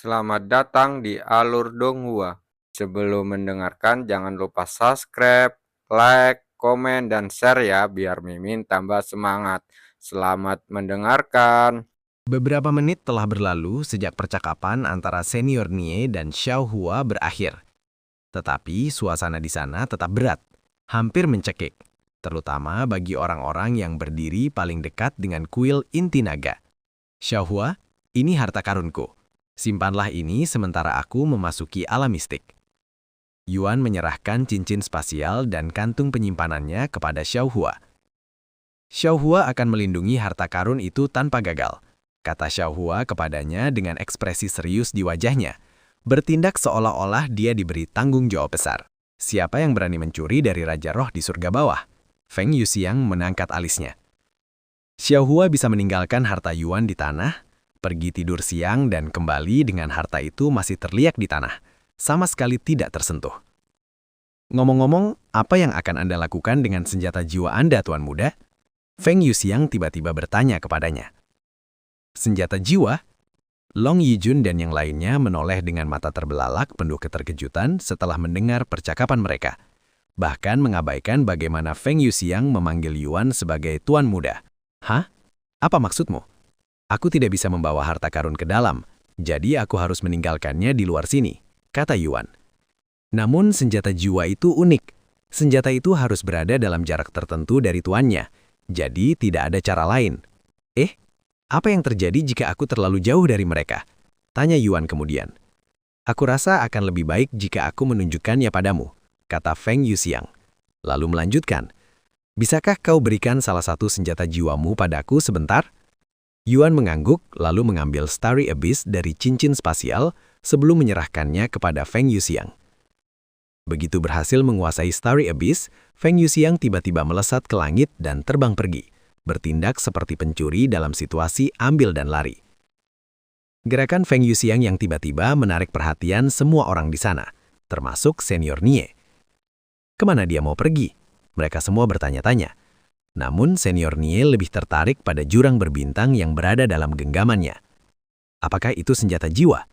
Selamat datang di Alur Donghua. Sebelum mendengarkan, jangan lupa subscribe, like, komen, dan share ya, biar Mimin tambah semangat. Selamat mendengarkan. Beberapa menit telah berlalu sejak percakapan antara senior Nie dan Xiao Hua berakhir. Tetapi suasana di sana tetap berat, hampir mencekik, terutama bagi orang-orang yang berdiri paling dekat dengan kuil inti naga. Xiao Hua, ini harta karunku. Simpanlah ini sementara aku memasuki alam mistik. Yuan menyerahkan cincin spasial dan kantung penyimpanannya kepada Xiao Hua. Xiao Hua akan melindungi harta karun itu tanpa gagal, kata Xiao Hua kepadanya dengan ekspresi serius di wajahnya, bertindak seolah-olah dia diberi tanggung jawab besar. Siapa yang berani mencuri dari Raja Roh di surga bawah? Feng Yuxiang menangkat alisnya. Xiao Hua bisa meninggalkan harta Yuan di tanah, pergi tidur siang dan kembali dengan harta itu masih terliak di tanah, sama sekali tidak tersentuh. Ngomong-ngomong, apa yang akan Anda lakukan dengan senjata jiwa Anda, Tuan Muda? Feng Yuxiang tiba-tiba bertanya kepadanya. Senjata jiwa? Long Yijun dan yang lainnya menoleh dengan mata terbelalak penuh keterkejutan setelah mendengar percakapan mereka. Bahkan mengabaikan bagaimana Feng Yuxiang memanggil Yuan sebagai Tuan Muda. Hah? Apa maksudmu? Aku tidak bisa membawa harta karun ke dalam, jadi aku harus meninggalkannya di luar sini, kata Yuan. Namun senjata jiwa itu unik. Senjata itu harus berada dalam jarak tertentu dari tuannya, jadi tidak ada cara lain. Apa yang terjadi jika aku terlalu jauh dari mereka? Tanya Yuan kemudian. Aku rasa akan lebih baik jika aku menunjukkannya padamu, kata Feng Yuxiang. Lalu melanjutkan, bisakah kau berikan salah satu senjata jiwamu padaku sebentar? Yuan mengangguk lalu mengambil Starry Abyss dari cincin spasial sebelum menyerahkannya kepada Feng Yuxiang. Begitu berhasil menguasai Starry Abyss, Feng Yuxiang tiba-tiba melesat ke langit dan terbang pergi, bertindak seperti pencuri dalam situasi ambil dan lari. Gerakan Feng Yuxiang yang tiba-tiba menarik perhatian semua orang di sana, termasuk senior Nie. Kemana dia mau pergi? Mereka semua bertanya-tanya. Namun senior Nie lebih tertarik pada jurang berbintang yang berada dalam genggamannya. Apakah itu senjata jiwa?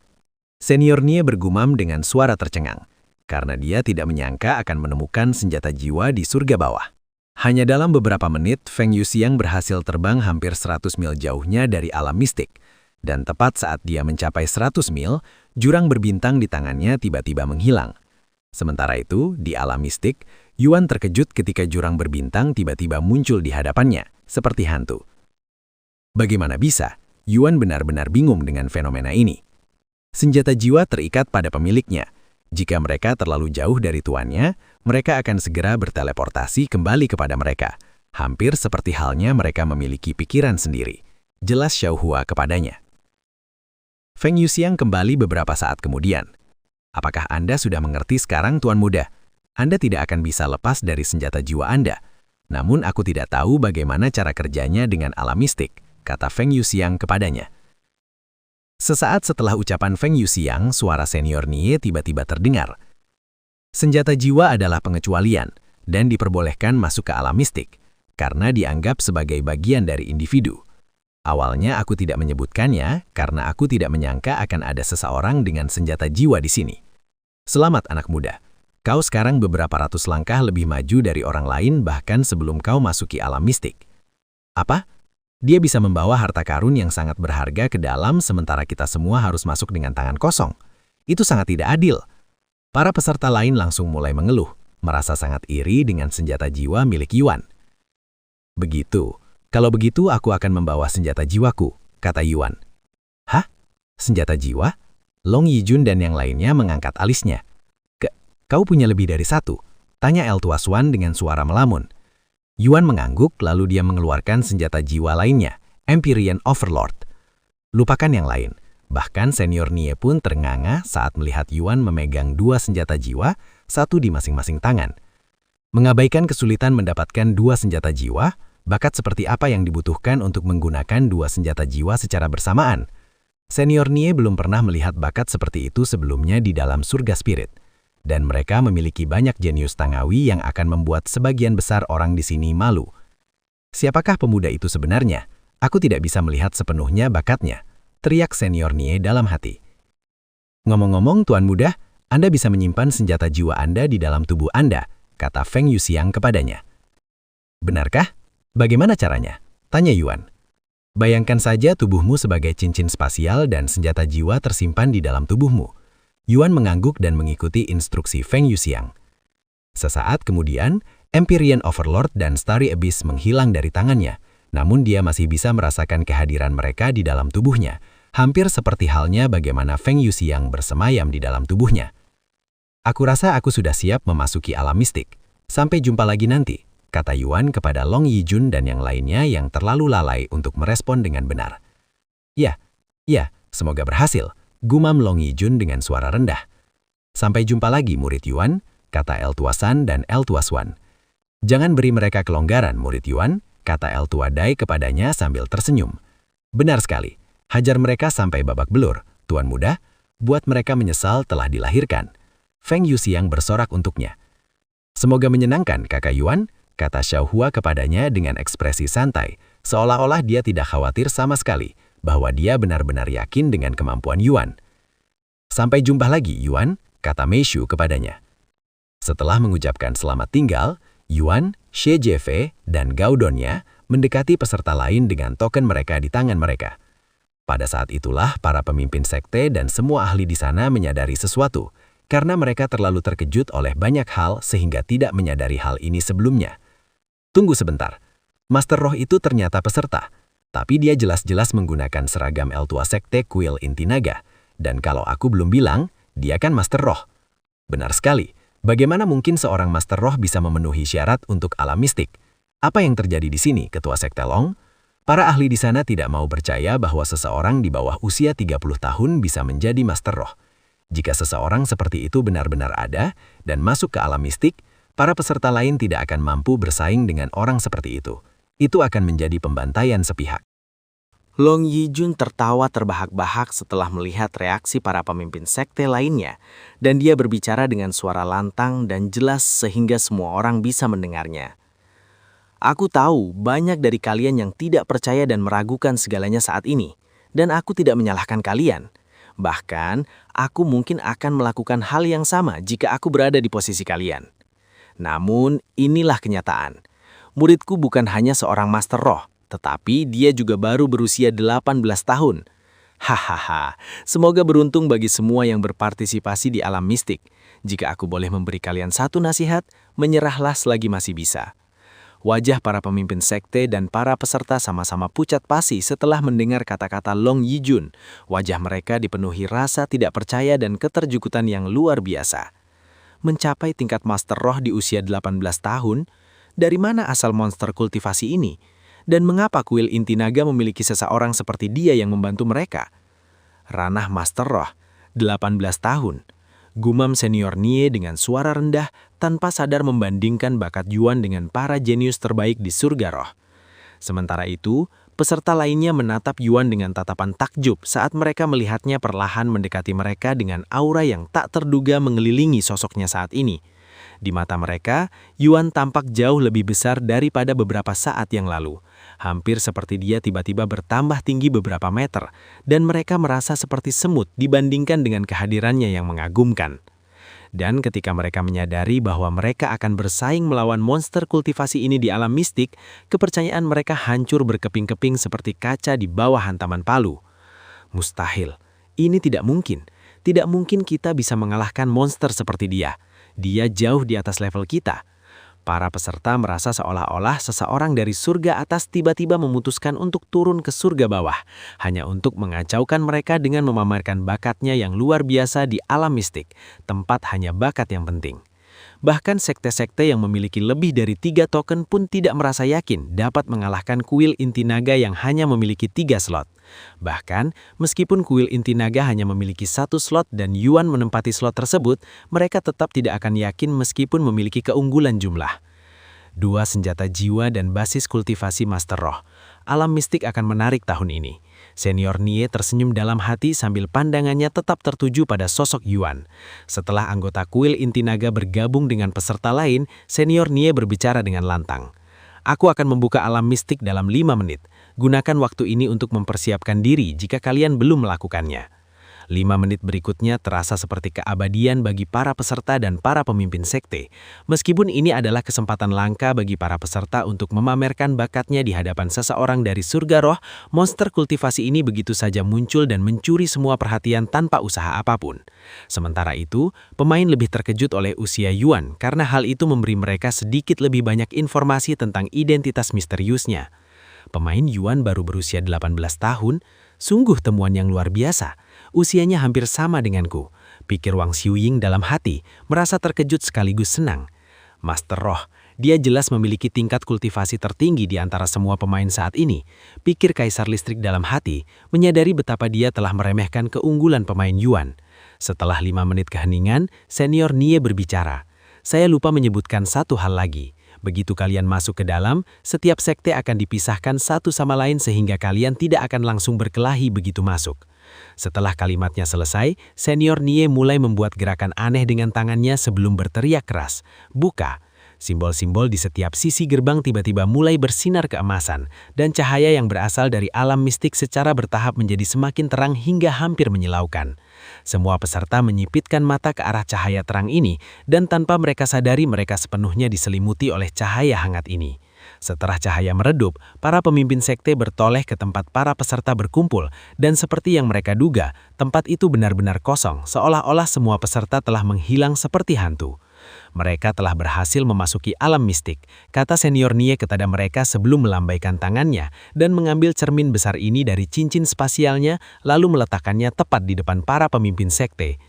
Senior Nie bergumam dengan suara tercengang, karena dia tidak menyangka akan menemukan senjata jiwa di surga bawah. Hanya dalam beberapa menit, Feng Yuxiang berhasil terbang hampir 100 mil jauhnya dari alam mistik. Dan tepat saat dia mencapai 100 mil, jurang berbintang di tangannya tiba-tiba menghilang. Sementara itu, di alam mistik, Yuan terkejut ketika jurang berbintang tiba-tiba muncul di hadapannya, seperti hantu. Bagaimana bisa? Yuan benar-benar bingung dengan fenomena ini. Senjata jiwa terikat pada pemiliknya. Jika mereka terlalu jauh dari tuannya, mereka akan segera berteleportasi kembali kepada mereka. Hampir seperti halnya mereka memiliki pikiran sendiri. Jelas Xiao Hua kepadanya. Feng Yuxiang kembali beberapa saat kemudian. Apakah Anda sudah mengerti sekarang, Tuan Muda? Anda tidak akan bisa lepas dari senjata jiwa Anda. Namun aku tidak tahu bagaimana cara kerjanya dengan alam mistik, kata Feng Yuxiang kepadanya. Sesaat setelah ucapan Feng Yuxiang, suara senior Nie tiba-tiba terdengar. Senjata jiwa adalah pengecualian dan diperbolehkan masuk ke alam mistik karena dianggap sebagai bagian dari individu. Awalnya aku tidak menyebutkannya karena aku tidak menyangka akan ada seseorang dengan senjata jiwa di sini. Selamat anak muda, kau sekarang beberapa ratus langkah lebih maju dari orang lain bahkan sebelum kau masuki alam mistik. Apa? Dia bisa membawa harta karun yang sangat berharga ke dalam sementara kita semua harus masuk dengan tangan kosong. Itu sangat tidak adil. Para peserta lain langsung mulai mengeluh, merasa sangat iri dengan senjata jiwa milik Yuan. Begitu. Kalau begitu aku akan membawa senjata jiwaku, kata Yuan. Hah? Senjata jiwa? Long Yijun dan yang lainnya mengangkat alisnya. Kau punya lebih dari satu? Tanya El Tuaswan dengan suara melamun. Yuan mengangguk lalu dia mengeluarkan senjata jiwa lainnya, Empyrean Overlord. Lupakan yang lain, bahkan senior Nie pun ternganga saat melihat Yuan memegang dua senjata jiwa, satu di masing-masing tangan. Mengabaikan kesulitan mendapatkan dua senjata jiwa, bakat seperti apa yang dibutuhkan untuk menggunakan dua senjata jiwa secara bersamaan? Senior Nie belum pernah melihat bakat seperti itu sebelumnya di dalam surga spirit. Dan mereka memiliki banyak jenius tangawi yang akan membuat sebagian besar orang di sini malu. Siapakah pemuda itu sebenarnya? Aku tidak bisa melihat sepenuhnya bakatnya, teriak senior Nie dalam hati. Ngomong-ngomong, Tuan Muda, Anda bisa menyimpan senjata jiwa Anda di dalam tubuh Anda, kata Feng Yuxiang kepadanya. Benarkah? Bagaimana caranya? Tanya Yuan. Bayangkan saja tubuhmu sebagai cincin spasial dan senjata jiwa tersimpan di dalam tubuhmu. Yuan mengangguk dan mengikuti instruksi Feng Yuxiang. Sesaat kemudian, Empyrean Overlord dan Starry Abyss menghilang dari tangannya, namun dia masih bisa merasakan kehadiran mereka di dalam tubuhnya, hampir seperti halnya bagaimana Feng Yuxiang bersemayam di dalam tubuhnya. Aku rasa aku sudah siap memasuki alam mistik. Sampai jumpa lagi nanti, kata Yuan kepada Long Yijun dan yang lainnya yang terlalu lalai untuk merespon dengan benar. Ya, semoga berhasil, gumam Long Yijun dengan suara rendah. Sampai jumpa lagi murid Yuan, kata El Tua San dan El Tua Xuan. Jangan beri mereka kelonggaran, murid Yuan, kata El Tua Dai kepadanya sambil tersenyum. Benar sekali, hajar mereka sampai babak belur, Tuan Muda, buat mereka menyesal telah dilahirkan. Feng Yuxiang bersorak untuknya. Semoga menyenangkan, kakak Yuan, kata Xiao Hua kepadanya dengan ekspresi santai, seolah-olah dia tidak khawatir sama sekali bahwa dia benar-benar yakin dengan kemampuan Yuan. Sampai jumpa lagi, Yuan, kata Mei Shu kepadanya. Setelah mengucapkan selamat tinggal, Yuan, Xie Jie dan Gao Donnya mendekati peserta lain dengan token mereka di tangan mereka. Pada saat itulah para pemimpin sekte dan semua ahli di sana menyadari sesuatu, karena mereka terlalu terkejut oleh banyak hal sehingga tidak menyadari hal ini sebelumnya. Tunggu sebentar, Master Roh itu ternyata peserta, tapi dia jelas-jelas menggunakan seragam El Tua Sekte Kuil Inti Naga, dan kalau aku belum bilang, dia kan Master Roh. Benar sekali, bagaimana mungkin seorang Master Roh bisa memenuhi syarat untuk alam mistik? Apa yang terjadi di sini, Ketua Sekte Long? Para ahli di sana tidak mau percaya bahwa seseorang di bawah usia 30 tahun bisa menjadi Master Roh. Jika seseorang seperti itu benar-benar ada dan masuk ke alam mistik, para peserta lain tidak akan mampu bersaing dengan orang seperti itu. Itu akan menjadi pembantaian sepihak. Long Yijun tertawa terbahak-bahak setelah melihat reaksi para pemimpin sekte lainnya, dan dia berbicara dengan suara lantang dan jelas sehingga semua orang bisa mendengarnya. Aku tahu banyak dari kalian yang tidak percaya dan meragukan segalanya saat ini, dan aku tidak menyalahkan kalian. Bahkan, aku mungkin akan melakukan hal yang sama jika aku berada di posisi kalian. Namun, inilah kenyataan. Muridku bukan hanya seorang Master Roh, tetapi dia juga baru berusia 18 tahun. Hahaha, semoga beruntung bagi semua yang berpartisipasi di alam mistik. Jika aku boleh memberi kalian satu nasihat, menyerahlah selagi masih bisa. Wajah para pemimpin sekte dan para peserta sama-sama pucat pasi setelah mendengar kata-kata Long Yijun. Wajah mereka dipenuhi rasa tidak percaya dan keterjukutan yang luar biasa. Mencapai tingkat Master Roh di usia 18 tahun, dari mana asal monster kultivasi ini? Dan mengapa kuil Inti Naga memiliki seseorang seperti dia yang membantu mereka? Ranah Master Roh, 18 tahun. Gumam senior Nie dengan suara rendah tanpa sadar membandingkan bakat Yuan dengan para jenius terbaik di surga roh. Sementara itu, peserta lainnya menatap Yuan dengan tatapan takjub saat mereka melihatnya perlahan mendekati mereka dengan aura yang tak terduga mengelilingi sosoknya saat ini. Di mata mereka, Yuan tampak jauh lebih besar daripada beberapa saat yang lalu. Hampir seperti dia tiba-tiba bertambah tinggi beberapa meter, dan mereka merasa seperti semut dibandingkan dengan kehadirannya yang mengagumkan. Dan ketika mereka menyadari bahwa mereka akan bersaing melawan monster kultivasi ini di alam mistik, kepercayaan mereka hancur berkeping-keping seperti kaca di bawah hantaman palu. Mustahil. Ini tidak mungkin. Tidak mungkin kita bisa mengalahkan monster seperti dia. Dia jauh di atas level kita. Para peserta merasa seolah-olah seseorang dari surga atas tiba-tiba memutuskan untuk turun ke surga bawah, hanya untuk mengacaukan mereka dengan memamerkan bakatnya yang luar biasa di alam mistik, tempat hanya bakat yang penting. Bahkan sekte-sekte yang memiliki lebih dari 3 token pun tidak merasa yakin dapat mengalahkan kuil Inti Naga yang hanya memiliki 3 slot. Bahkan, meskipun kuil Inti Naga hanya memiliki 1 slot dan Yuan menempati slot tersebut, mereka tetap tidak akan yakin meskipun memiliki keunggulan jumlah. 2 senjata jiwa dan basis kultivasi Master Roh. Alam mistik akan menarik tahun ini. Senior Nie tersenyum dalam hati sambil pandangannya tetap tertuju pada sosok Yuan. Setelah anggota kuil Inti Naga bergabung dengan peserta lain, Senior Nie berbicara dengan lantang. Aku akan membuka alam mistik dalam 5 menit. Gunakan waktu ini untuk mempersiapkan diri jika kalian belum melakukannya. 5 menit berikutnya terasa seperti keabadian bagi para peserta dan para pemimpin sekte. Meskipun ini adalah kesempatan langka bagi para peserta untuk memamerkan bakatnya di hadapan seseorang dari surga roh, monster kultivasi ini begitu saja muncul dan mencuri semua perhatian tanpa usaha apapun. Sementara itu, pemain lebih terkejut oleh usia Yuan karena hal itu memberi mereka sedikit lebih banyak informasi tentang identitas misteriusnya. Pemain Yuan baru berusia 18 tahun, sungguh temuan yang luar biasa. Usianya hampir sama denganku, pikir Wang Xiuying dalam hati, merasa terkejut sekaligus senang. Master Roh, dia jelas memiliki tingkat kultivasi tertinggi di antara semua pemain saat ini, pikir Kaisar Listrik dalam hati, menyadari betapa dia telah meremehkan keunggulan pemain Yuan. Setelah 5 menit keheningan, Senior Nie berbicara. Saya lupa menyebutkan satu hal lagi. Begitu kalian masuk ke dalam, setiap sekte akan dipisahkan satu sama lain sehingga kalian tidak akan langsung berkelahi begitu masuk. Setelah kalimatnya selesai, Senior Nie mulai membuat gerakan aneh dengan tangannya sebelum berteriak keras. Buka! Simbol-simbol di setiap sisi gerbang tiba-tiba mulai bersinar keemasan, dan cahaya yang berasal dari alam mistik secara bertahap menjadi semakin terang hingga hampir menyilaukan. Semua peserta menyipitkan mata ke arah cahaya terang ini, dan tanpa mereka sadari mereka sepenuhnya diselimuti oleh cahaya hangat ini. Setelah cahaya meredup, para pemimpin sekte bertoleh ke tempat para peserta berkumpul, dan seperti yang mereka duga, tempat itu benar-benar kosong, seolah-olah semua peserta telah menghilang seperti hantu. Mereka telah berhasil memasuki alam mistik, kata Senior Nie kepada mereka sebelum melambaikan tangannya dan mengambil cermin besar ini dari cincin spasialnya lalu meletakkannya tepat di depan para pemimpin sekte.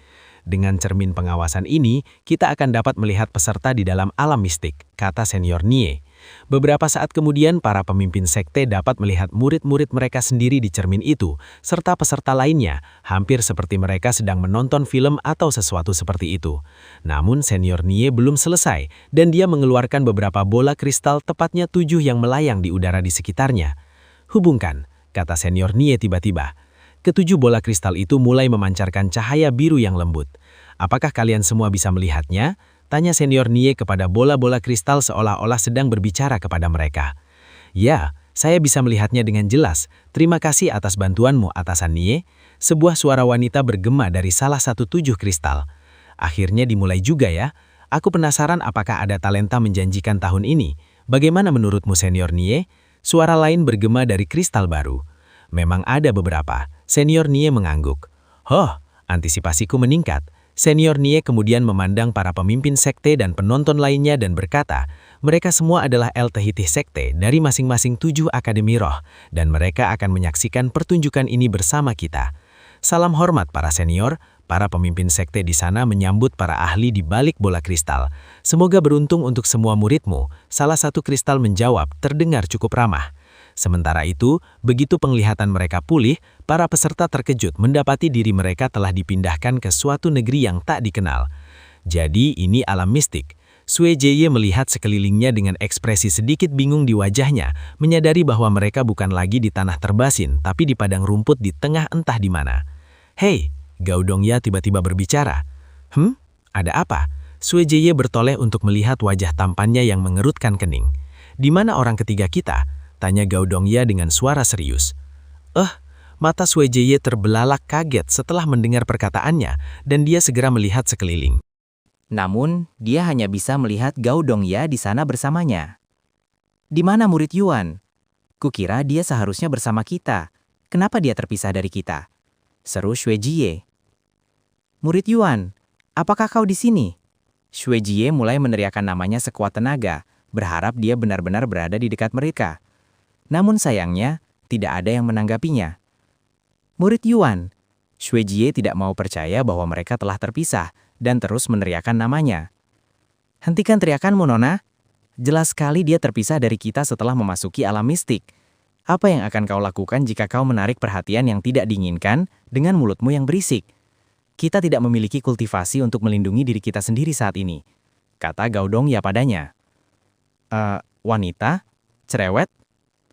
Dengan cermin pengawasan ini, kita akan dapat melihat peserta di dalam alam mistik, kata Senior Nie. Beberapa saat kemudian, para pemimpin sekte dapat melihat murid-murid mereka sendiri di cermin itu, serta peserta lainnya, hampir seperti mereka sedang menonton film atau sesuatu seperti itu. Namun Senior Nie belum selesai, dan dia mengeluarkan beberapa bola kristal tepatnya 7 yang melayang di udara di sekitarnya. Hubungkan, kata Senior Nie tiba-tiba. Ketujuh bola kristal itu mulai memancarkan cahaya biru yang lembut. Apakah kalian semua bisa melihatnya? Tanya Senior Nie kepada bola-bola kristal seolah-olah sedang berbicara kepada mereka. Ya, saya bisa melihatnya dengan jelas. Terima kasih atas bantuanmu, Atasan Nie. Sebuah suara wanita bergema dari salah satu 7 kristal. Akhirnya dimulai juga ya. Aku penasaran apakah ada talenta menjanjikan tahun ini. Bagaimana menurutmu, Senior Nie? Suara lain bergema dari kristal baru. Memang ada beberapa. Senior Nie mengangguk. Antisipasiku meningkat. Senior Nie kemudian memandang para pemimpin sekte dan penonton lainnya dan berkata, mereka semua adalah El Tehitih sekte dari masing-masing 7 akademi roh, dan mereka akan menyaksikan pertunjukan ini bersama kita. Salam hormat para senior, para pemimpin sekte di sana menyambut para ahli di balik bola kristal. Semoga beruntung untuk semua muridmu, salah satu kristal menjawab, terdengar cukup ramah. Sementara itu, begitu penglihatan mereka pulih, para peserta terkejut mendapati diri mereka telah dipindahkan ke suatu negeri yang tak dikenal. Jadi ini alam mistik. Sue Jie melihat sekelilingnya dengan ekspresi sedikit bingung di wajahnya, menyadari bahwa mereka bukan lagi di tanah terbasin, tapi di padang rumput di tengah entah di mana. Hei, Gao Dongya tiba-tiba berbicara. Ada apa? Sue Jie bertoleh untuk melihat wajah tampannya yang mengerutkan kening. Di mana orang ketiga kita? Tanya Gao Dongya dengan suara serius. Mata Sue Jie terbelalak kaget setelah mendengar perkataannya, dan dia segera melihat sekeliling. Namun, dia hanya bisa melihat Gao Dongya di sana bersamanya. Di mana murid Yuan? Kukira dia seharusnya bersama kita. Kenapa dia terpisah dari kita? Seru Sue Jie. Murid Yuan, apakah kau di sini? Sue Jie mulai meneriakkan namanya sekuat tenaga, berharap dia benar-benar berada di dekat mereka. Namun sayangnya, tidak ada yang menanggapinya. Murid Yuan, Sue Jie tidak mau percaya bahwa mereka telah terpisah dan terus meneriakkan namanya. Hentikan teriakanmu, Nona. Jelas sekali dia terpisah dari kita setelah memasuki alam mistik. Apa yang akan kau lakukan jika kau menarik perhatian yang tidak diinginkan dengan mulutmu yang berisik? Kita tidak memiliki kultivasi untuk melindungi diri kita sendiri saat ini, kata Gao Dongya padanya. Wanita? Cerewet?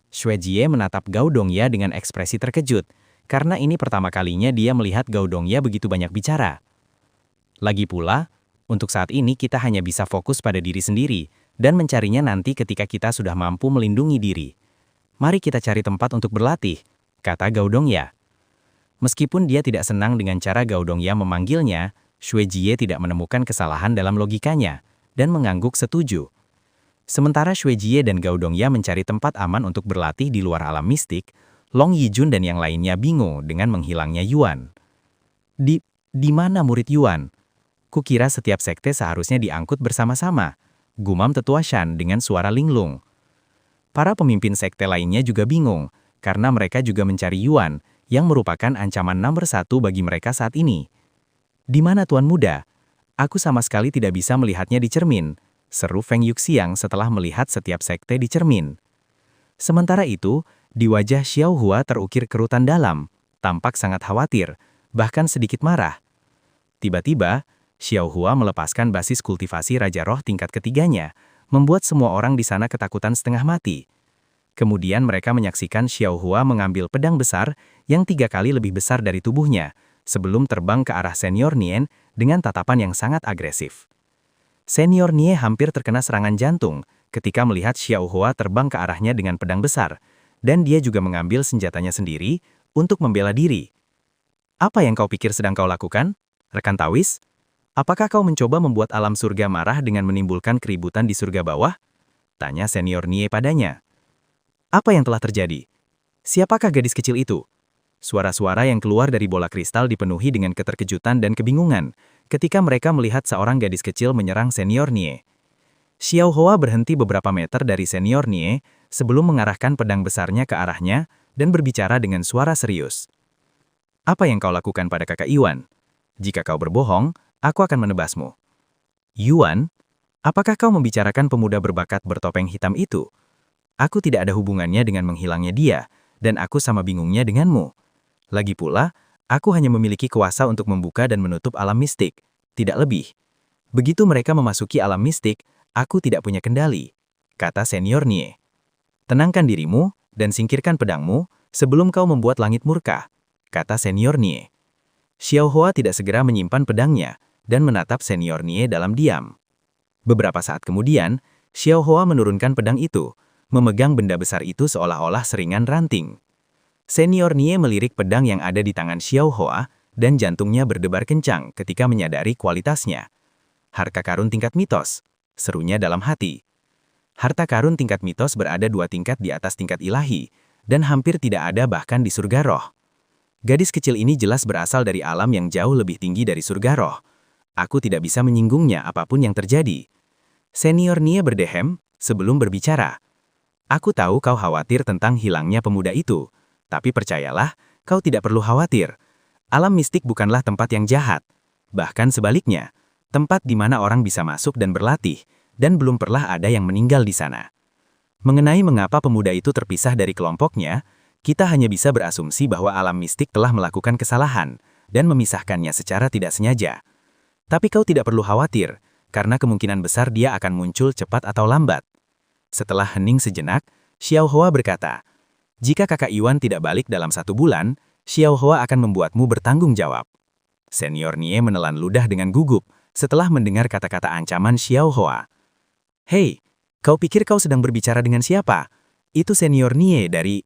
Sue Jie menatap Gao Dongya dengan ekspresi terkejut, karena ini pertama kalinya dia melihat Gao Dongya begitu banyak bicara. Lagi pula, untuk saat ini kita hanya bisa fokus pada diri sendiri, dan mencarinya nanti ketika kita sudah mampu melindungi diri. Mari kita cari tempat untuk berlatih, kata Gao Dongya. Meskipun dia tidak senang dengan cara Gao Dongya memanggilnya, Xue Jie tidak menemukan kesalahan dalam logikanya dan mengangguk setuju. Sementara Xue Jie dan Gao Dongya mencari tempat aman untuk berlatih di luar alam mistik, Long Yijun dan yang lainnya bingung dengan menghilangnya Yuan. Di mana murid Yuan? Kukira setiap sekte seharusnya diangkut bersama-sama, gumam Tetua Shan dengan suara linglung. Para pemimpin sekte lainnya juga bingung, karena mereka juga mencari Yuan, yang merupakan ancaman nomor 1 bagi mereka saat ini. Di mana Tuan Muda? Aku sama sekali tidak bisa melihatnya di cermin, seru Feng Yuxiang setelah melihat setiap sekte di cermin. Sementara itu, di wajah Xiao Hua terukir kerutan dalam, tampak sangat khawatir, bahkan sedikit marah. Tiba-tiba, Xiao Hua melepaskan basis kultivasi Raja Roh tingkat ketiganya, membuat semua orang di sana ketakutan setengah mati. Kemudian mereka menyaksikan Xiao Hua mengambil pedang besar yang 3 kali lebih besar dari tubuhnya, sebelum terbang ke arah Senior Nien dengan tatapan yang sangat agresif. Senior Nie hampir terkena serangan jantung ketika melihat Xiao Hua terbang ke arahnya dengan pedang besar, dan dia juga mengambil senjatanya sendiri untuk membela diri. Apa yang kau pikir sedang kau lakukan, rekan Tawis? Apakah kau mencoba membuat alam surga marah dengan menimbulkan keributan di surga bawah? Tanya Senior Nie padanya. Apa yang telah terjadi? Siapakah gadis kecil itu? Suara-suara yang keluar dari bola kristal dipenuhi dengan keterkejutan dan kebingungan ketika mereka melihat seorang gadis kecil menyerang Senior Nie. Xiao Hua berhenti beberapa meter dari Senior Nie sebelum mengarahkan pedang besarnya ke arahnya dan berbicara dengan suara serius. Apa yang kau lakukan pada kakak Yuan? Jika kau berbohong, aku akan menebasmu. Yuan, apakah kau membicarakan pemuda berbakat bertopeng hitam itu? Aku tidak ada hubungannya dengan menghilangnya dia, dan aku sama bingungnya denganmu. Lagi pula, aku hanya memiliki kuasa untuk membuka dan menutup alam mistik, tidak lebih. Begitu mereka memasuki alam mistik, aku tidak punya kendali, kata Senior Nie. Tenangkan dirimu dan singkirkan pedangmu sebelum kau membuat langit murka, kata Senior Nie. Xiao Hua tidak segera menyimpan pedangnya dan menatap Senior Nie dalam diam. Beberapa saat kemudian, Xiao Hua menurunkan pedang itu, memegang benda besar itu seolah-olah seringan ranting. Senior Nie melirik pedang yang ada di tangan Xiao Hua, dan jantungnya berdebar kencang ketika menyadari kualitasnya. Harta karun tingkat mitos, serunya dalam hati. Harta karun tingkat mitos berada 2 tingkat di atas tingkat ilahi, dan hampir tidak ada bahkan di surga roh. Gadis kecil ini jelas berasal dari alam yang jauh lebih tinggi dari surga roh. Aku tidak bisa menyinggungnya apapun yang terjadi. Senior Nie berdehem sebelum berbicara. Aku tahu kau khawatir tentang hilangnya pemuda itu, tapi percayalah, kau tidak perlu khawatir. Alam mistik bukanlah tempat yang jahat. Bahkan sebaliknya, tempat di mana orang bisa masuk dan berlatih, dan belum pernah ada yang meninggal di sana. Mengenai mengapa pemuda itu terpisah dari kelompoknya, kita hanya bisa berasumsi bahwa alam mistik telah melakukan kesalahan, dan memisahkannya secara tidak sengaja. Tapi kau tidak perlu khawatir, karena kemungkinan besar dia akan muncul cepat atau lambat. Setelah hening sejenak, Xiao Hua berkata, jika kakak Yuan tidak balik dalam 1 bulan, Xiao Hua akan membuatmu bertanggung jawab. Senior Nie menelan ludah dengan gugup setelah mendengar kata-kata ancaman Xiao Hua. Hei, kau pikir kau sedang berbicara dengan siapa? Itu Senior Nie dari...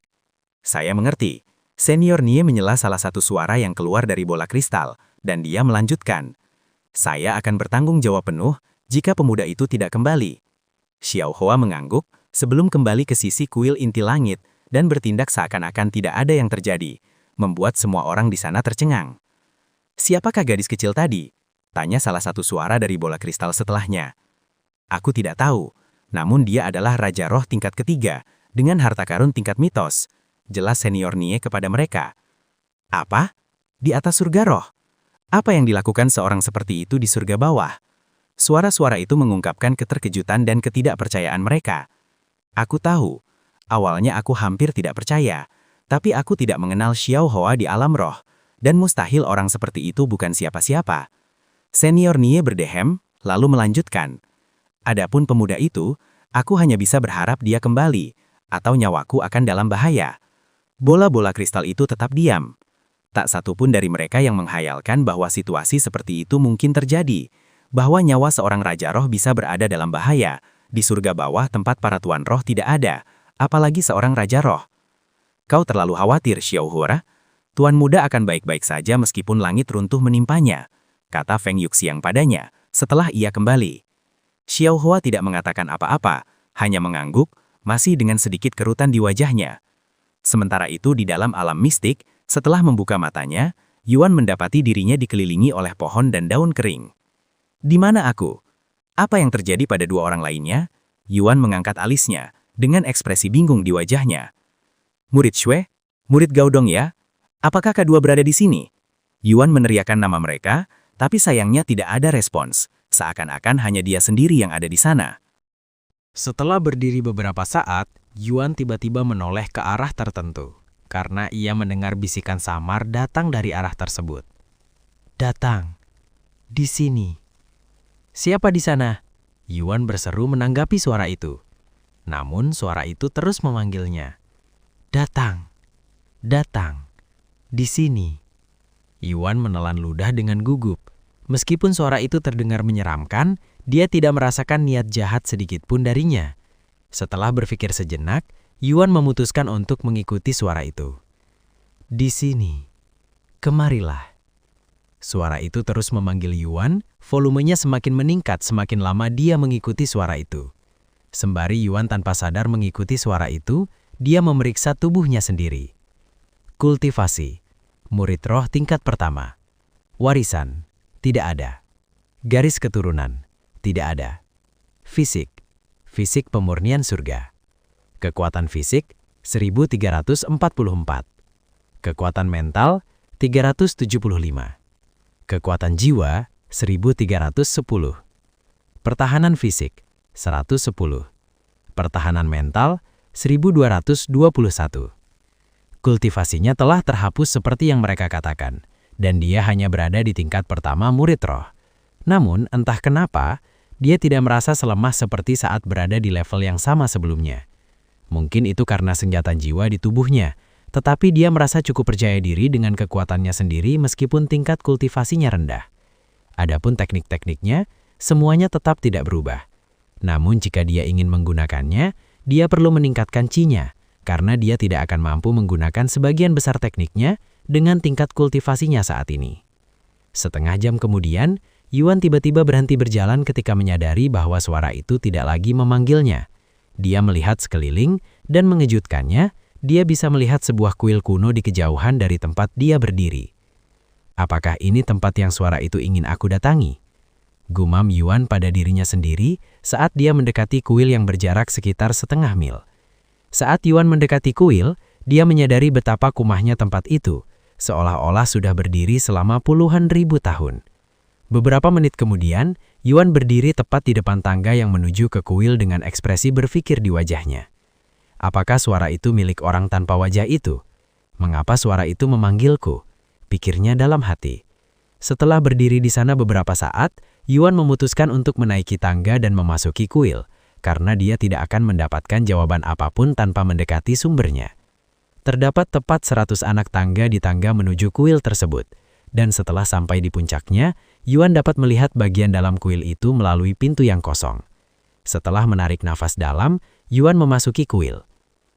Saya mengerti. Senior Nie menyela salah satu suara yang keluar dari bola kristal, dan dia melanjutkan. Saya akan bertanggung jawab penuh jika pemuda itu tidak kembali. Xiao Hua mengangguk sebelum kembali ke sisi kuil inti langit dan bertindak seakan-akan tidak ada yang terjadi, membuat semua orang di sana tercengang. Siapakah gadis kecil tadi? Tanya salah satu suara dari bola kristal setelahnya. Aku tidak tahu, namun dia adalah Raja Roh tingkat ketiga dengan harta karun tingkat mitos, jelas Senior Nie kepada mereka. Apa? Di atas surga roh? Apa yang dilakukan seorang seperti itu di surga bawah? Suara-suara itu mengungkapkan keterkejutan dan ketidakpercayaan mereka. Aku tahu, awalnya aku hampir tidak percaya, tapi aku tidak mengenal Xiao Hua di alam roh, dan mustahil orang seperti itu bukan siapa-siapa. Senior Nie berdehem, lalu melanjutkan. Adapun pemuda itu, aku hanya bisa berharap dia kembali, atau nyawaku akan dalam bahaya. Bola-bola kristal itu tetap diam. Tak satu pun dari mereka yang menghayalkan bahwa situasi seperti itu mungkin terjadi, bahwa nyawa seorang Raja Roh bisa berada dalam bahaya, di surga bawah tempat para Tuan Roh tidak ada, apalagi seorang Raja Roh. Kau terlalu khawatir, Xiao Hua. Tuan muda akan baik-baik saja meskipun langit runtuh menimpanya, kata Feng Yuxiang padanya setelah ia kembali. Xiao Hua tidak mengatakan apa-apa, hanya mengangguk, masih dengan sedikit kerutan di wajahnya. Sementara itu di dalam alam mistik, setelah membuka matanya, Yuan mendapati dirinya dikelilingi oleh pohon dan daun kering. Di mana aku? Apa yang terjadi pada dua orang lainnya? Yuan mengangkat alisnya, dengan ekspresi bingung di wajahnya. Murid Shui? Murid Gaodong ya? Apakah kedua berada di sini? Yuan meneriakkan nama mereka, tapi sayangnya tidak ada respons, seakan-akan hanya dia sendiri yang ada di sana. Setelah berdiri beberapa saat, Yuan tiba-tiba menoleh ke arah tertentu, karena ia mendengar bisikan samar datang dari arah tersebut. Datang. Di sini. Siapa di sana? Yuan berseru menanggapi suara itu. Namun suara itu terus memanggilnya. Datang. Datang. Di sini. Yuan menelan ludah dengan gugup. Meskipun suara itu terdengar menyeramkan, dia tidak merasakan niat jahat sedikit pun darinya. Setelah berpikir sejenak, Yuan memutuskan untuk mengikuti suara itu. Di sini. Kemarilah. Suara itu terus memanggil Yuan, volumenya semakin meningkat semakin lama dia mengikuti suara itu. Sembari Yuan tanpa sadar mengikuti suara itu, dia memeriksa tubuhnya sendiri. Kultivasi. Murid roh tingkat pertama. Warisan. Tidak ada. Garis keturunan. Tidak ada. Fisik. Fisik pemurnian surga. Kekuatan fisik 1344. Kekuatan mental 375. Kekuatan jiwa 1310. Pertahanan fisik 110. Pertahanan mental 1221. Kultivasinya telah terhapus seperti yang mereka katakan, dan dia hanya berada di tingkat pertama murid roh. Namun, entah kenapa, dia tidak merasa selemah seperti saat berada di level yang sama sebelumnya. Mungkin itu karena senjata jiwa di tubuhnya, tetapi dia merasa cukup percaya diri dengan kekuatannya sendiri meskipun tingkat kultivasinya rendah. Adapun teknik-tekniknya, semuanya tetap tidak berubah. Namun jika dia ingin menggunakannya, dia perlu meningkatkan chi-nya, karena dia tidak akan mampu menggunakan sebagian besar tekniknya dengan tingkat kultivasinya saat ini. Setengah jam kemudian, Yuan tiba-tiba berhenti berjalan ketika menyadari bahwa suara itu tidak lagi memanggilnya. Dia melihat sekeliling, dan mengejutkannya, dia bisa melihat sebuah kuil kuno di kejauhan dari tempat dia berdiri. Apakah ini tempat yang suara itu ingin aku datangi? Gumam Yuan pada dirinya sendiri saat dia mendekati kuil yang berjarak sekitar setengah mil. Saat Yuan mendekati kuil, dia menyadari betapa kumahnya tempat itu, seolah-olah sudah berdiri selama puluhan ribu tahun. Beberapa menit kemudian, Yuan berdiri tepat di depan tangga yang menuju ke kuil dengan ekspresi berpikir di wajahnya. Apakah suara itu milik orang tanpa wajah itu? Mengapa suara itu memanggilku? Pikirnya dalam hati. Setelah berdiri di sana beberapa saat, Yuan memutuskan untuk menaiki tangga dan memasuki kuil, karena dia tidak akan mendapatkan jawaban apapun tanpa mendekati sumbernya. Terdapat tepat 100 anak tangga di tangga menuju kuil tersebut, dan setelah sampai di puncaknya, Yuan dapat melihat bagian dalam kuil itu melalui pintu yang kosong. Setelah menarik nafas dalam, Yuan memasuki kuil.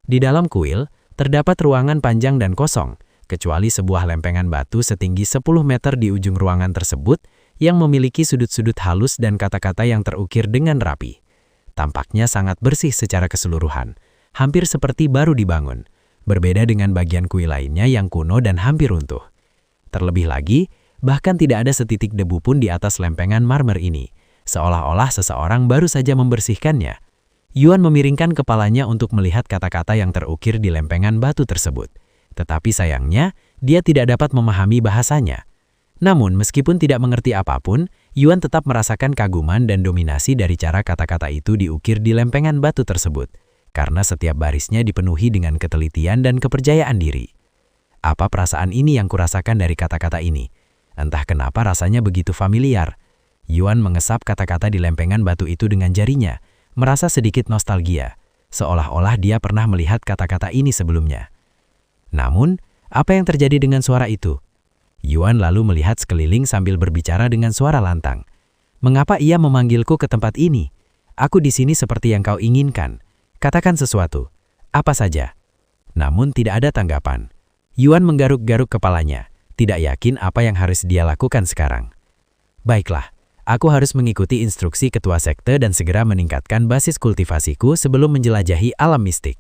Di dalam kuil, terdapat ruangan panjang dan kosong, kecuali sebuah lempengan batu setinggi 10 meter di ujung ruangan tersebut yang memiliki sudut-sudut halus dan kata-kata yang terukir dengan rapi. Tampaknya sangat bersih secara keseluruhan, hampir seperti baru dibangun, berbeda dengan bagian kuil lainnya yang kuno dan hampir runtuh. Terlebih lagi, bahkan tidak ada setitik debu pun di atas lempengan marmer ini, seolah-olah seseorang baru saja membersihkannya. Yuan memiringkan kepalanya untuk melihat kata-kata yang terukir di lempengan batu tersebut. Tetapi sayangnya, dia tidak dapat memahami bahasanya. Namun, meskipun tidak mengerti apapun, Yuan tetap merasakan kaguman dan dominasi dari cara kata-kata itu diukir di lempengan batu tersebut, karena setiap barisnya dipenuhi dengan ketelitian dan kepercayaan diri. Apa perasaan ini yang kurasakan dari kata-kata ini? Entah kenapa rasanya begitu familiar. Yuan mengesap kata-kata di lempengan batu itu dengan jarinya, merasa sedikit nostalgia, seolah-olah dia pernah melihat kata-kata ini sebelumnya. Namun, apa yang terjadi dengan suara itu? Yuan lalu melihat sekeliling sambil berbicara dengan suara lantang. Mengapa ia memanggilku ke tempat ini? Aku di sini seperti yang kau inginkan. Katakan sesuatu. Apa saja. Namun tidak ada tanggapan. Yuan menggaruk-garuk kepalanya, tidak yakin apa yang harus dia lakukan sekarang. Baiklah, aku harus mengikuti instruksi ketua sekte dan segera meningkatkan basis kultivasiku sebelum menjelajahi alam mistik.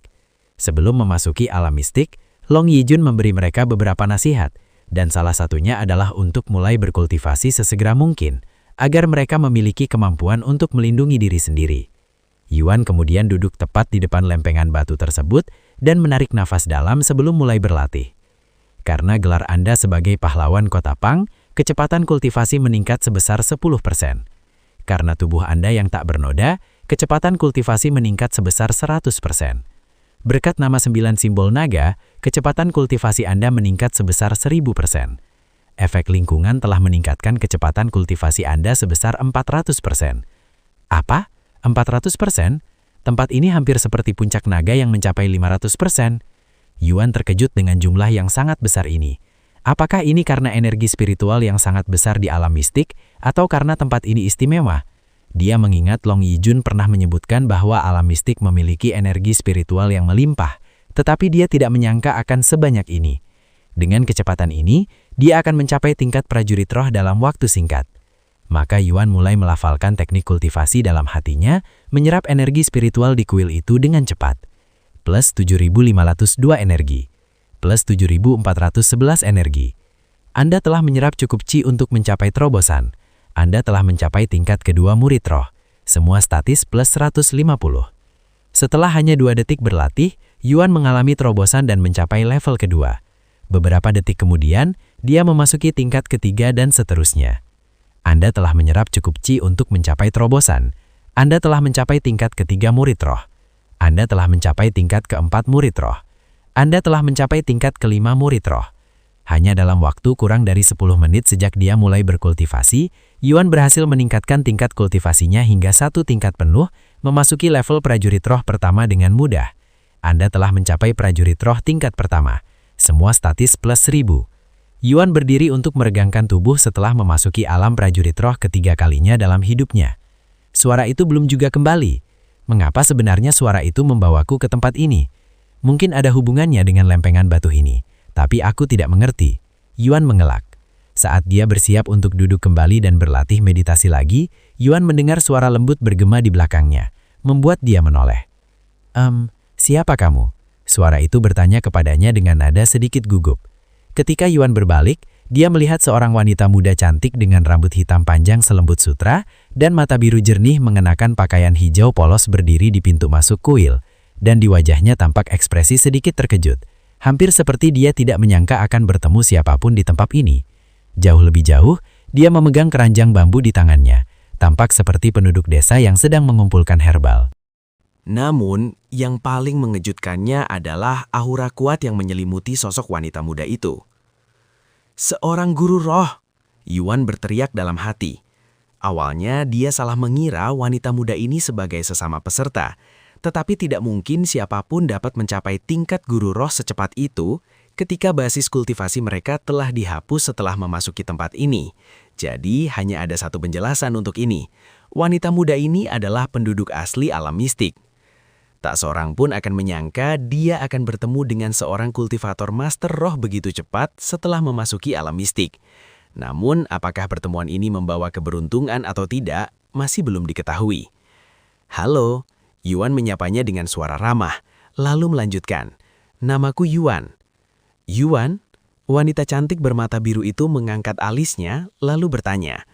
Sebelum memasuki alam mistik, Long Yijun memberi mereka beberapa nasihat, dan salah satunya adalah untuk mulai berkultivasi sesegera mungkin, agar mereka memiliki kemampuan untuk melindungi diri sendiri. Yuan kemudian duduk tepat di depan lempengan batu tersebut dan menarik nafas dalam sebelum mulai berlatih. Karena gelar Anda sebagai pahlawan kota Pang, kecepatan kultivasi meningkat sebesar 10%. Karena tubuh Anda yang tak bernoda, kecepatan kultivasi meningkat sebesar 100%. Berkat nama 9 simbol naga, kecepatan kultivasi Anda meningkat sebesar 1000%. Efek lingkungan telah meningkatkan kecepatan kultivasi Anda sebesar 400%. Apa? 400%? Tempat ini hampir seperti puncak naga yang mencapai 500%. Yuan terkejut dengan jumlah yang sangat besar ini. Apakah ini karena energi spiritual yang sangat besar di alam mistik, atau karena tempat ini istimewa? Dia mengingat Long Yijun pernah menyebutkan bahwa alam mistik memiliki energi spiritual yang melimpah, tetapi dia tidak menyangka akan sebanyak ini. Dengan kecepatan ini, dia akan mencapai tingkat prajurit roh dalam waktu singkat. Maka Yuan mulai melafalkan teknik kultivasi dalam hatinya, menyerap energi spiritual di kuil itu dengan cepat. Plus 7.502 energi. Plus 7.411 energi. Anda telah menyerap cukup Qi untuk mencapai terobosan. Anda telah mencapai tingkat kedua murid roh. Semua statis plus 150. Setelah hanya 2 detik berlatih, Yuan mengalami terobosan dan mencapai level kedua. Beberapa detik kemudian, dia memasuki tingkat ketiga dan seterusnya. Anda telah menyerap cukup Qi untuk mencapai terobosan. Anda telah mencapai tingkat ketiga murid roh. Anda telah mencapai tingkat keempat murid roh. Anda telah mencapai tingkat kelima murid roh. Hanya dalam waktu kurang dari 10 menit sejak dia mulai berkultivasi, Yuan berhasil meningkatkan tingkat kultivasinya hingga 1 tingkat penuh, memasuki level prajurit roh pertama dengan mudah. Anda telah mencapai prajurit roh tingkat pertama. Semua statis plus 1000. Yuan berdiri untuk meregangkan tubuh setelah memasuki alam prajurit roh ketiga kalinya dalam hidupnya. Suara itu belum juga kembali. Mengapa sebenarnya suara itu membawaku ke tempat ini? Mungkin ada hubungannya dengan lempengan batu ini, tapi aku tidak mengerti. Yuan mengelak. Saat dia bersiap untuk duduk kembali dan berlatih meditasi lagi, Yuan mendengar suara lembut bergema di belakangnya, membuat dia menoleh. Siapa kamu?" Suara itu bertanya kepadanya dengan nada sedikit gugup. Ketika Yuan berbalik, dia melihat seorang wanita muda cantik dengan rambut hitam panjang selembut sutra dan mata biru jernih mengenakan pakaian hijau polos berdiri di pintu masuk kuil, dan di wajahnya tampak ekspresi sedikit terkejut, hampir seperti dia tidak menyangka akan bertemu siapapun di tempat ini. Jauh lebih jauh, dia memegang keranjang bambu di tangannya, tampak seperti penduduk desa yang sedang mengumpulkan herbal. Namun, yang paling mengejutkannya adalah aura kuat yang menyelimuti sosok wanita muda itu. "Seorang guru roh!" Yuan berteriak dalam hati. Awalnya dia salah mengira wanita muda ini sebagai sesama peserta, tetapi tidak mungkin siapapun dapat mencapai tingkat guru roh secepat itu ketika basis kultivasi mereka telah dihapus setelah memasuki tempat ini. Jadi hanya ada satu penjelasan untuk ini. Wanita muda ini adalah penduduk asli alam mistik. Tak seorang pun akan menyangka dia akan bertemu dengan seorang kultivator master roh begitu cepat setelah memasuki alam mistik. Namun, apakah pertemuan ini membawa keberuntungan atau tidak, masih belum diketahui. "Halo," Yuan menyapanya dengan suara ramah, lalu melanjutkan, "Namaku Yuan." "Yuan?" Wanita cantik bermata biru itu mengangkat alisnya, lalu bertanya,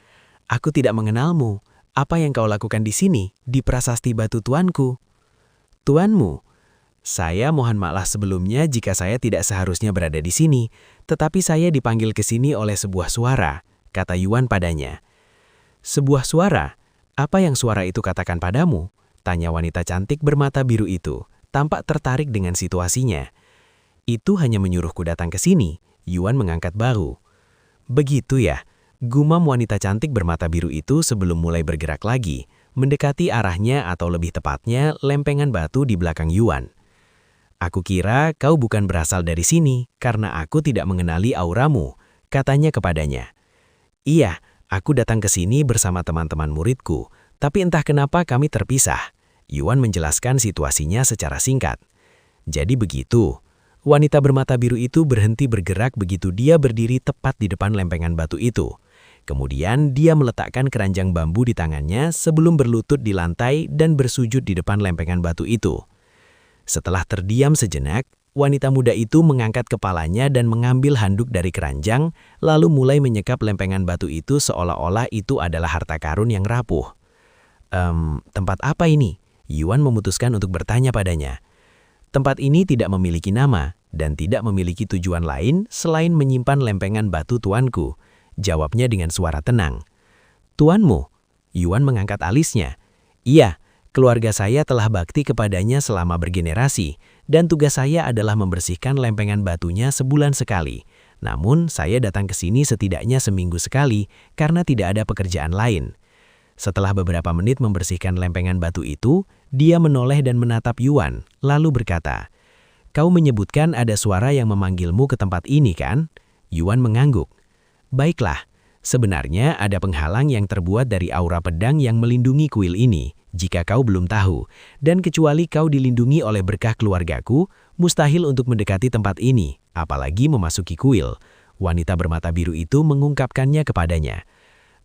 "Aku tidak mengenalmu. Apa yang kau lakukan di sini, di prasasti batu tuanku?" "Tuanmu? Saya mohon maaf sebelumnya jika saya tidak seharusnya berada di sini, tetapi saya dipanggil ke sini oleh sebuah suara," kata Yuan padanya. "Sebuah suara? Apa yang suara itu katakan padamu?" tanya wanita cantik bermata biru itu, tampak tertarik dengan situasinya. "Itu hanya menyuruhku datang ke sini," Yuan mengangkat bahu. "Begitu ya," gumam wanita cantik bermata biru itu sebelum mulai bergerak lagi, mendekati arahnya atau lebih tepatnya lempengan batu di belakang Yuan. "Aku kira kau bukan berasal dari sini karena aku tidak mengenali auramu," katanya kepadanya. "Iya, aku datang ke sini bersama teman-teman muridku, tapi entah kenapa kami terpisah." Yuan menjelaskan situasinya secara singkat. "Jadi begitu, wanita bermata biru itu berhenti bergerak begitu dia berdiri tepat di depan lempengan batu itu. Kemudian dia meletakkan keranjang bambu di tangannya sebelum berlutut di lantai dan bersujud di depan lempengan batu itu. Setelah terdiam sejenak, wanita muda itu mengangkat kepalanya dan mengambil handuk dari keranjang, lalu mulai menyekap lempengan batu itu seolah-olah itu adalah harta karun yang rapuh. Tempat apa ini? Yuan memutuskan untuk bertanya padanya. Tempat ini tidak memiliki nama dan tidak memiliki tujuan lain selain menyimpan lempengan batu tuanku, jawabnya dengan suara tenang. Tuanmu? Yuan mengangkat alisnya. Iya, keluarga saya telah bakti kepadanya selama bergenerasi, dan tugas saya adalah membersihkan lempengan batunya sebulan sekali. Namun, saya datang ke sini setidaknya seminggu sekali karena tidak ada pekerjaan lain. Setelah beberapa menit membersihkan lempengan batu itu, dia menoleh dan menatap Yuan, lalu berkata, "Kau menyebutkan ada suara yang memanggilmu ke tempat ini, kan?" Yuan mengangguk. "Baiklah, sebenarnya ada penghalang yang terbuat dari aura pedang yang melindungi kuil ini, jika kau belum tahu, dan kecuali kau dilindungi oleh berkah keluargaku, mustahil untuk mendekati tempat ini, apalagi memasuki kuil." Wanita bermata biru itu mengungkapkannya kepadanya.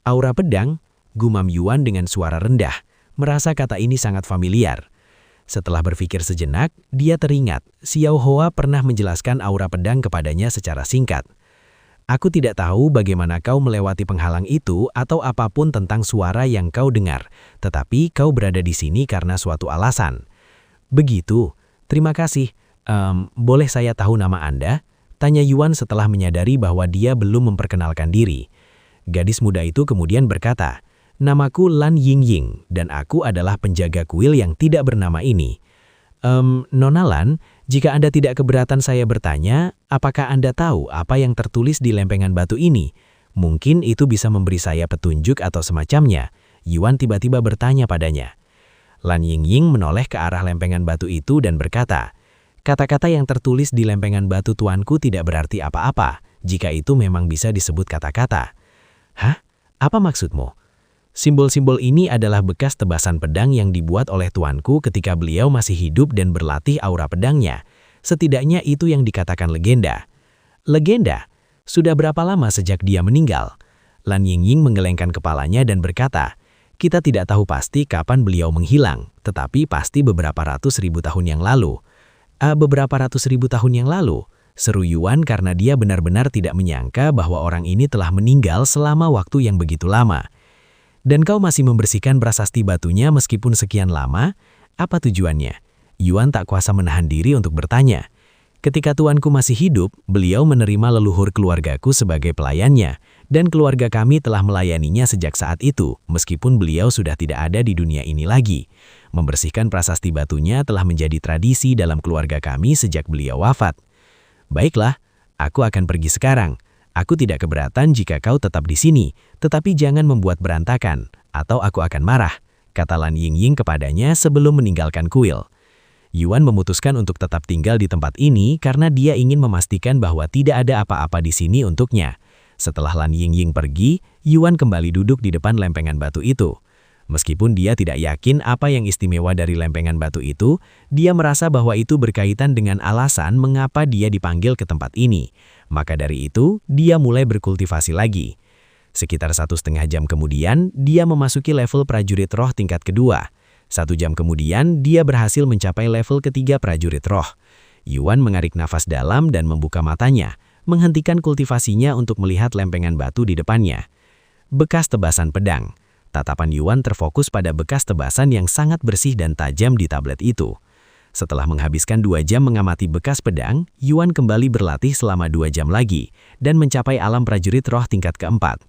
"Aura pedang?" gumam Yuan dengan suara rendah, merasa kata ini sangat familiar. Setelah berpikir sejenak, dia teringat Xiao Hoa pernah menjelaskan aura pedang kepadanya secara singkat. "Aku tidak tahu bagaimana kau melewati penghalang itu atau apapun tentang suara yang kau dengar, tetapi kau berada di sini karena suatu alasan." "Begitu, terima kasih. Boleh saya tahu nama Anda?" tanya Yuan setelah menyadari bahwa dia belum memperkenalkan diri. Gadis muda itu kemudian berkata, "Namaku Lan Yingying, dan aku adalah penjaga kuil yang tidak bernama ini." Nona Lan, jika Anda tidak keberatan saya bertanya, apakah Anda tahu apa yang tertulis di lempengan batu ini? Mungkin itu bisa memberi saya petunjuk atau semacamnya. Yuan tiba-tiba bertanya padanya. Lan Yingying menoleh ke arah lempengan batu itu dan berkata, "Kata-kata yang tertulis di lempengan batu tuanku tidak berarti apa-apa, jika itu memang bisa disebut kata-kata." "Hah? Apa maksudmu?" "Simbol-simbol ini adalah bekas tebasan pedang yang dibuat oleh tuanku ketika beliau masih hidup dan berlatih aura pedangnya. Setidaknya itu yang dikatakan legenda." "Legenda? Sudah berapa lama sejak dia meninggal?" Lan Yingying menggelengkan kepalanya dan berkata, "Kita tidak tahu pasti kapan beliau menghilang, tetapi pasti beberapa ratus ribu tahun yang lalu." Beberapa ratus ribu tahun yang lalu?" seru Yuan karena dia benar-benar tidak menyangka bahwa orang ini telah meninggal selama waktu yang begitu lama. "Dan kau masih membersihkan prasasti batunya meskipun sekian lama? Apa tujuannya?" Yuan tak kuasa menahan diri untuk bertanya. "Ketika tuanku masih hidup, beliau menerima leluhur keluargaku sebagai pelayannya, dan keluarga kami telah melayaninya sejak saat itu, meskipun beliau sudah tidak ada di dunia ini lagi. Membersihkan prasasti batunya telah menjadi tradisi dalam keluarga kami sejak beliau wafat." "Baiklah, aku akan pergi sekarang. Aku tidak keberatan jika kau tetap di sini, tetapi jangan membuat berantakan, atau aku akan marah," kata Lan Yingying kepadanya sebelum meninggalkan kuil. Yuan memutuskan untuk tetap tinggal di tempat ini karena dia ingin memastikan bahwa tidak ada apa-apa di sini untuknya. Setelah Lan Yingying pergi, Yuan kembali duduk di depan lempengan batu itu. Meskipun dia tidak yakin apa yang istimewa dari lempengan batu itu, dia merasa bahwa itu berkaitan dengan alasan mengapa dia dipanggil ke tempat ini. Maka dari itu, dia mulai berkultivasi lagi. Sekitar 1,5 jam kemudian, dia memasuki level prajurit roh tingkat kedua. 1 jam kemudian, dia berhasil mencapai level ketiga prajurit roh. Yuan mengarik nafas dalam dan membuka matanya, menghentikan kultivasinya untuk melihat lempengan batu di depannya. Bekas tebasan pedang. Tatapan Yuan terfokus pada bekas tebasan yang sangat bersih dan tajam di tablet itu. Setelah menghabiskan 2 jam mengamati bekas pedang, Yuan kembali berlatih selama 2 jam lagi, dan mencapai alam prajurit roh tingkat keempat.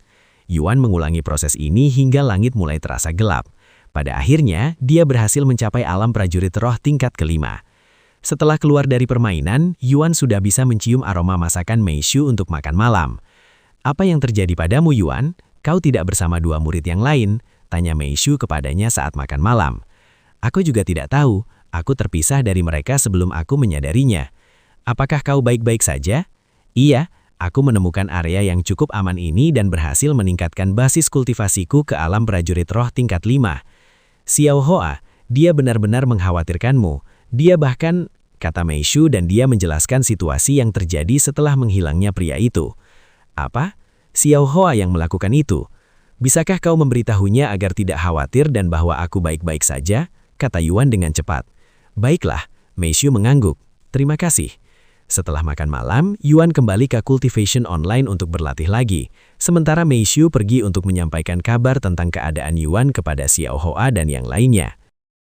Yuan mengulangi proses ini hingga langit mulai terasa gelap. Pada akhirnya, dia berhasil mencapai alam prajurit roh tingkat kelima. Setelah keluar dari permainan, Yuan sudah bisa mencium aroma masakan Meishu untuk makan malam. "Apa yang terjadi padamu, Yuan? Kau tidak bersama 2 murid yang lain?" tanya Meishu kepadanya saat makan malam. "Aku juga tidak tahu. Aku terpisah dari mereka sebelum aku menyadarinya." "Apakah kau baik-baik saja?" "Iya, aku menemukan area yang cukup aman ini dan berhasil meningkatkan basis kultivasiku ke alam prajurit roh tingkat 5. "Xiao Hoa, dia benar-benar mengkhawatirkanmu. Dia bahkan..." kata Meishu dan dia menjelaskan situasi yang terjadi setelah menghilangnya pria itu. Apa? Xiao Hoa yang melakukan itu? Bisakah kau memberitahunya agar tidak khawatir dan bahwa aku baik-baik saja? Kata Yuan dengan cepat. Baiklah, Meishu mengangguk. Terima kasih. Setelah makan malam, Yuan kembali ke Cultivation Online untuk berlatih lagi. Sementara Meishu pergi untuk menyampaikan kabar tentang keadaan Yuan kepada Xiao Hoa dan yang lainnya.